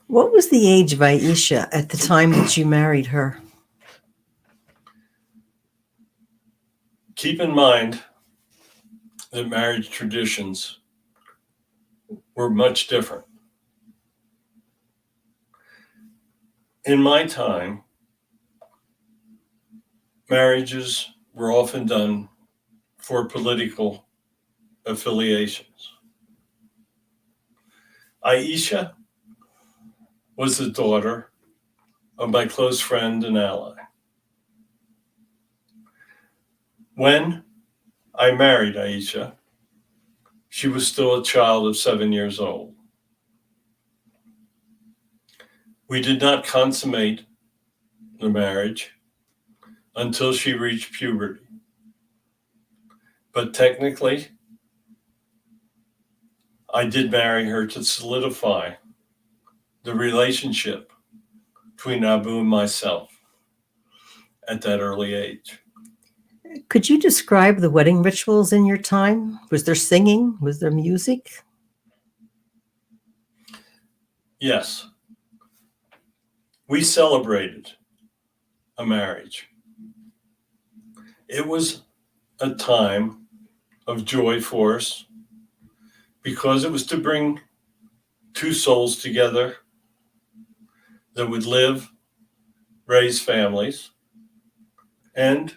What was the age of Aisha at the time that you married her? Keep in mind that marriage traditions were much different. In my time, marriages were often done for political affiliations. Aisha was the daughter of my close friend and ally. When I married Aisha, she was still a child of 7 years old. We did not consummate the marriage until she reached puberty. But technically, I did marry her to solidify the relationship between Abu and myself at that early age. Could you describe the wedding rituals in your time? Was there singing? Was there music? Yes, we celebrated a marriage. It was a time of joy for us because it was to bring two souls together that would live, raise families, and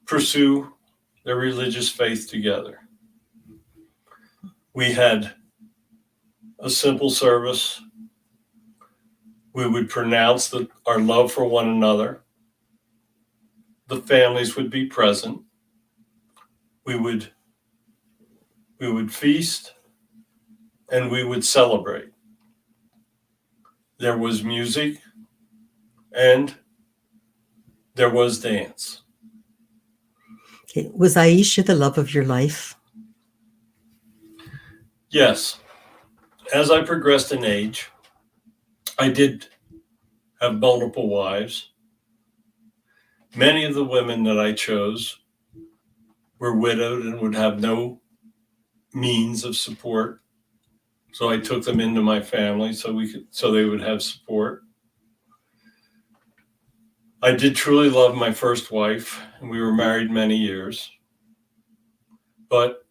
pursue their religious faith together. We had a simple service. We would pronounce our love for one another. The families would be present. We would feast and we would celebrate. There was music and there was dance. Okay. Was Aisha the love of your life? Yes. As I progressed in age, I did have multiple wives. Many of the women that I chose were widowed and would have no means of support. So I took them into my family so they would have support. I did truly love my first wife, and we were married many years. But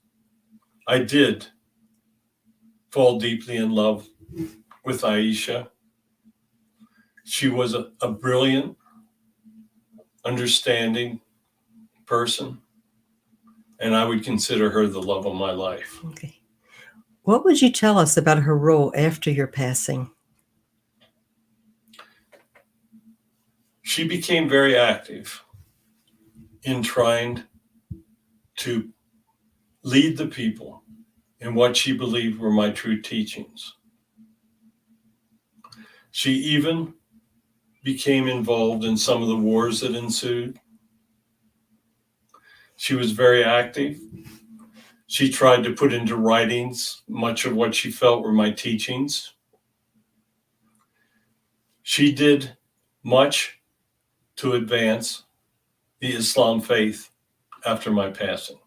I did fall deeply in love with Aisha. She was a brilliant, understanding person, and I would consider her the love of my life. Okay. What would you tell us about her role after your passing? She became very active in trying to lead the people in what she believed were my true teachings. She even became involved in some of the wars that ensued. She was very active. She tried to put into writings much of what she felt were my teachings. She did much to advance the Islam faith after my passing.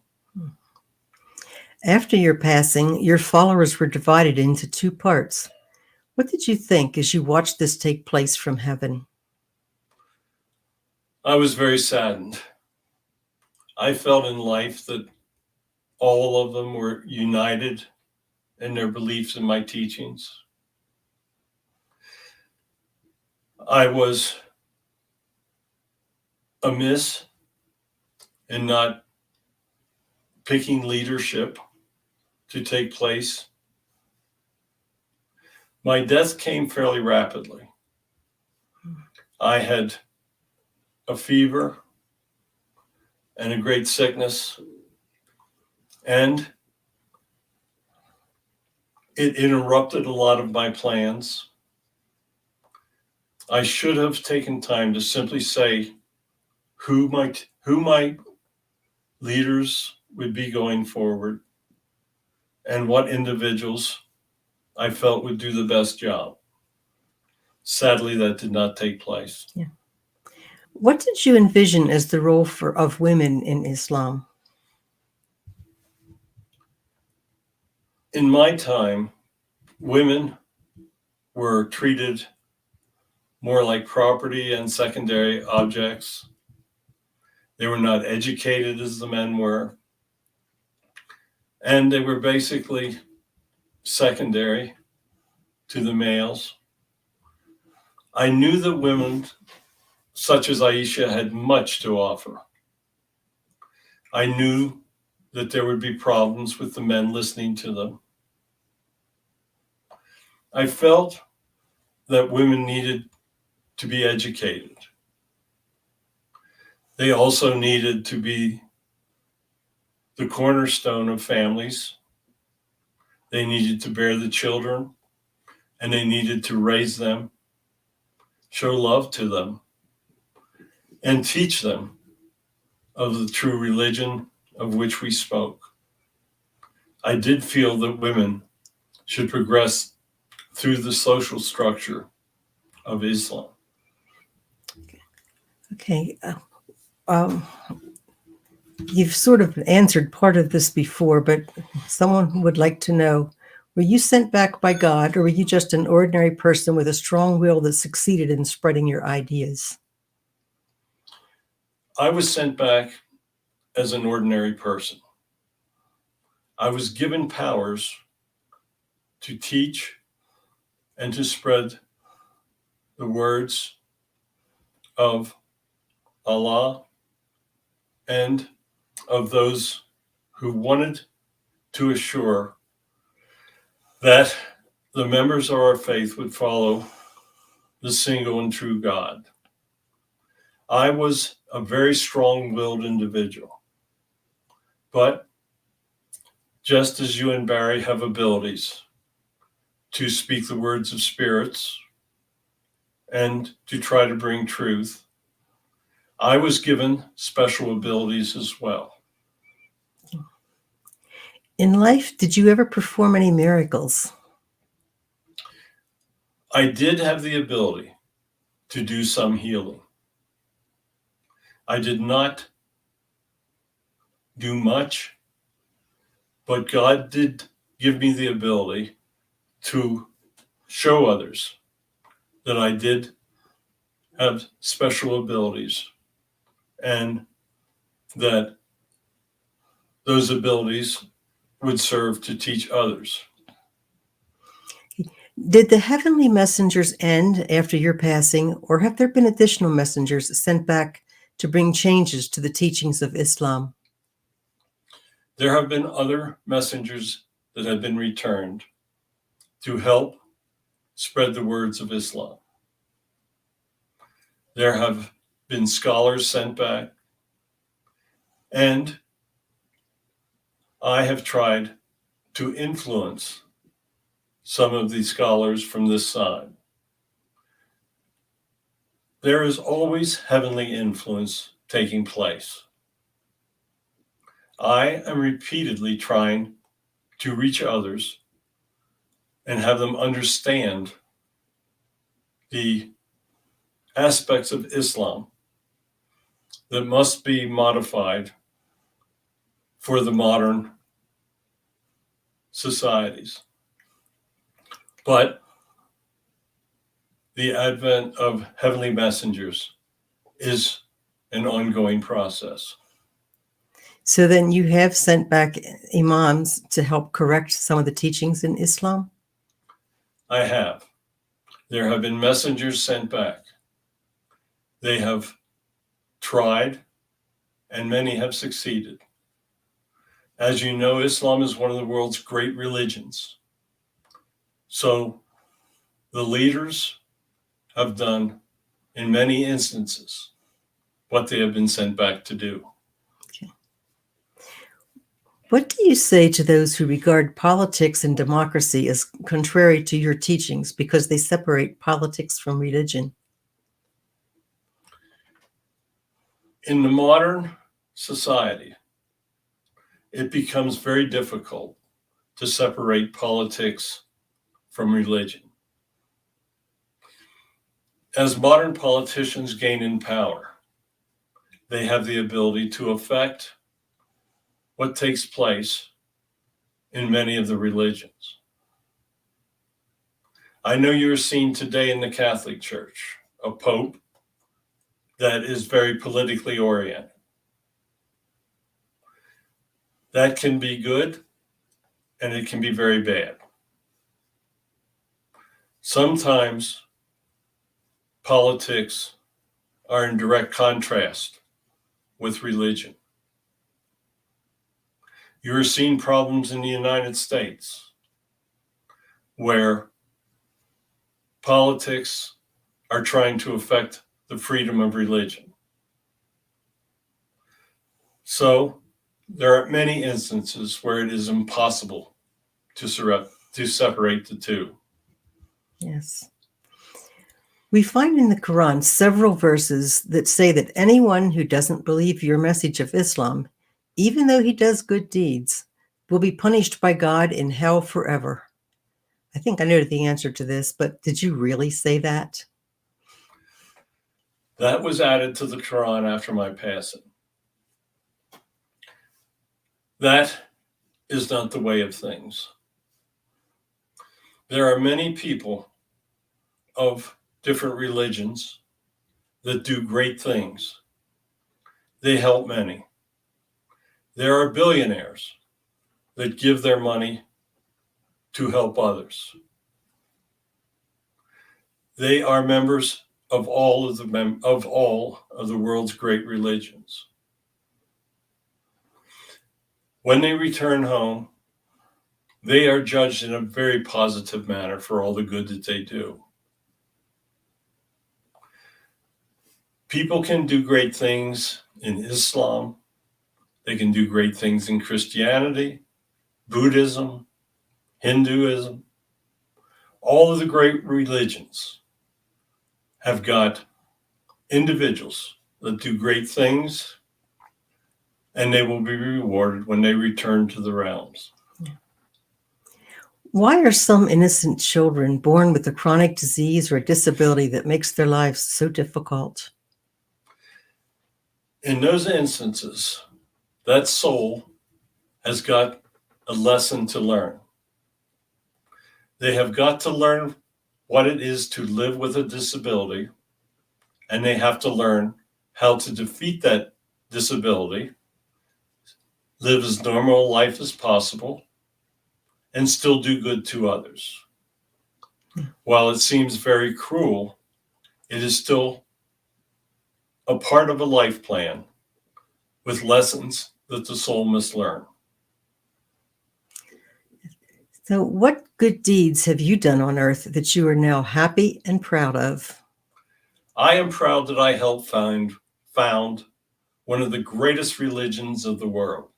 After your passing, your followers were divided into two parts. What did you think as you watched this take place from heaven? I was very saddened. I felt in life that all of them were united in their beliefs in my teachings. I was amiss in not picking leadership to take place. My death came fairly rapidly. I had a fever and a great sickness, and it interrupted a lot of my plans. I should have taken time to simply say who my leaders would be going forward and what individuals I felt would do the best job. Sadly, that did not take place. Yeah. What did you envision as the role of women in Islam? In my time, women were treated more like property and secondary objects. They were not educated as the men were. And they were basically secondary to the males. I knew that women such as Aisha had much to offer. I knew that there would be problems with the men listening to them. I felt that women needed to be educated. They also needed to be the cornerstone of families. They needed to bear the children, and they needed to raise them, show love to them, and teach them of the true religion of which we spoke. I did feel that women should progress through the social structure of Islam. Okay. You've sort of answered part of this before, but someone would like to know, were you sent back by God, or were you just an ordinary person with a strong will that succeeded in spreading your ideas? I was sent back as an ordinary person. I was given powers to teach and to spread the words of Allah and of those who wanted to assure that the members of our faith would follow the single and true God. I was a very strong-willed individual, but just as you and Barry have abilities to speak the words of spirits and to try to bring truth, I was given special abilities as well. In life, did you ever perform any miracles? I did have the ability to do some healing. I did not do much, but God did give me the ability to show others that I did have special abilities and that those abilities would serve to teach others. Did the heavenly messengers end after your passing, or have there been additional messengers sent back to bring changes to the teachings of Islam? There have been other messengers that have been returned to help spread the words of Islam. There have been scholars sent back, and I have tried to influence some of these scholars from this side. There is always heavenly influence taking place. I am repeatedly trying to reach others and have them understand the aspects of Islam that must be modified for the modern societies. But the advent of heavenly messengers is an ongoing process. So then you have sent back imams to help correct some of the teachings in Islam? I have. There have been messengers sent back. They have tried, and many have succeeded. As you know, Islam is one of the world's great religions. So The leaders have done, in many instances, what they have been sent back to do. Okay. What do you say to those who regard politics and democracy as contrary to your teachings because they separate politics from religion? In the modern society, it becomes very difficult to separate politics from religion. As modern politicians gain in power, they have the ability to affect what takes place in many of the religions. I know you're seeing today in the Catholic Church a pope that is very politically oriented. That can be good, and it can be very bad. Sometimes politics are in direct contrast with religion. You're seeing problems in the United States where politics are trying to affect the freedom of religion. So there are many instances where it is impossible to separate the two. Yes. We find in the Quran several verses that say that anyone who doesn't believe your message of Islam, even though he does good deeds, will be punished by God in hell forever. I think I know the answer to this, but did you really say that? That was added to the Quran after my passing. That is not the way of things. There are many people of different religions that do great things. They help many. There are billionaires that give their money to help others. They are members of all of the world's great religions. When they return home, they are judged in a very positive manner for all the good that they do. People can do great things in Islam. They can do great things in Christianity, Buddhism, Hinduism. All of the great religions have got individuals that do great things, and they will be rewarded when they return to the realms. Why are some innocent children born with a chronic disease or a disability that makes their lives so difficult? In those instances, that soul has got a lesson to learn. They have got to learn what it is to live with a disability, and they have to learn how to defeat that disability, live as normal a life as possible, and still do good to others. While it seems very cruel, it is still a part of a life plan with lessons that the soul must learn. So, what good deeds have you done on earth that you are now happy and proud of? I am proud that I helped found one of the greatest religions of the world.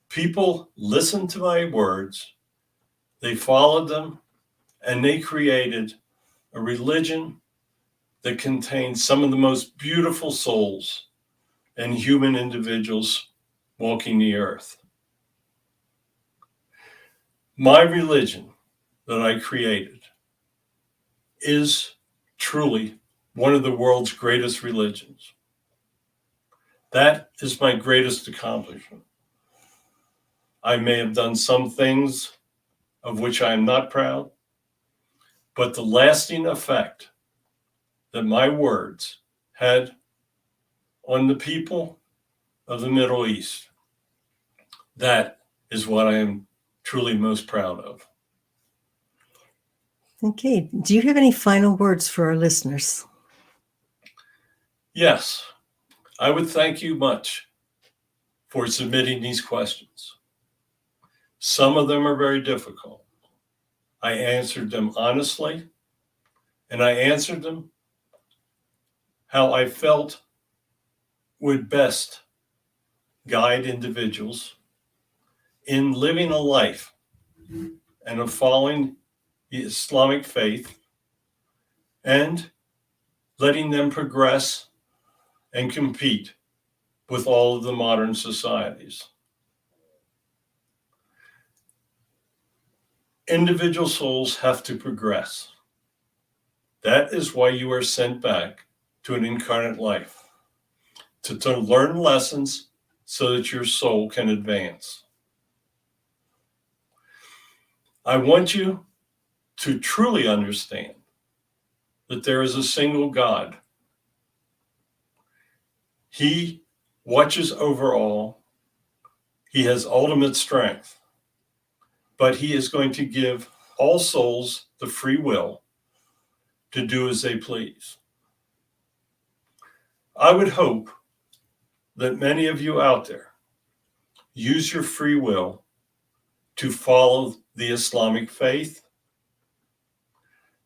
People listened to my words, they followed them, and they created a religion that contains some of the most beautiful souls and human individuals walking the earth. My religion that I created is truly one of the world's greatest religions. That is my greatest accomplishment. I may have done some things of which I am not proud, but the lasting effect that my words had on the people of the Middle East, that is what I am truly most proud of. Okay. Do you have any final words for our listeners? Yes, I would thank you much for submitting these questions. Some of them are very difficult. I answered them honestly, and I answered them how I felt would best guide individuals in living a life and of following the Islamic faith and letting them progress and compete with all of the modern societies. Individual souls have to progress. That is why you are sent back to an incarnate life, to learn lessons so that your soul can advance. I want you to truly understand that there is a single God. He watches over all. He has ultimate strength, but he is going to give all souls the free will to do as they please. I would hope that many of you out there use your free will to follow the Islamic faith,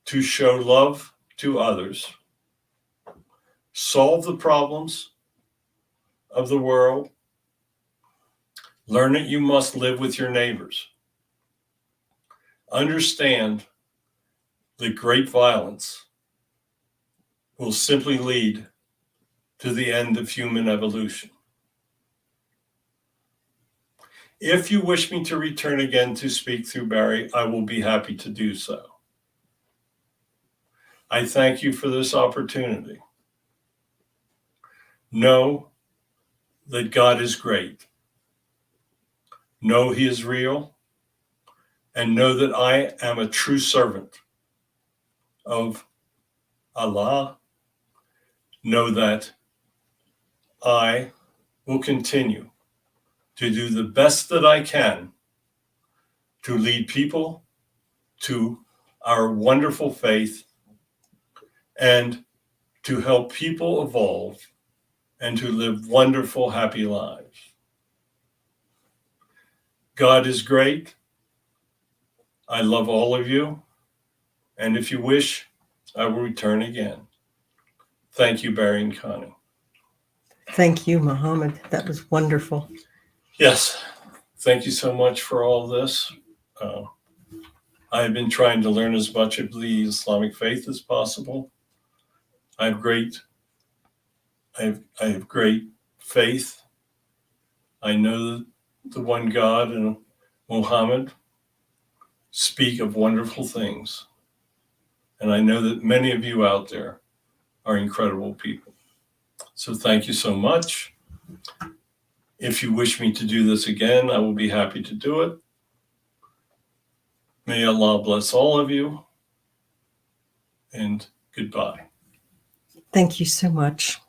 to show love to others, solve the problems of the world, learn that you must live with your neighbors, understand that great violence will simply lead to the end of human evolution. If you wish me to return again to speak through Barry, I will be happy to do so. I thank you for this opportunity. Know that God is great. Know he is real, and know that I am a true servant of Allah. Know that I will continue to do the best that I can to lead people to our wonderful faith and to help people evolve and to live wonderful, happy lives. God is great. I love all of you. And if you wish, I will return again. Thank you, Barry and Connie. Thank you, Muhammad. That was wonderful. Yes, thank you so much for all this. I have been trying to learn as much of the Islamic faith as possible. I have great faith. I know that the one God and Muhammad speak of wonderful things. And I know that many of you out there are incredible people. So thank you so much. If you wish me to do this again, I will be happy to do it. May Allah bless all of you, and goodbye. Thank you so much.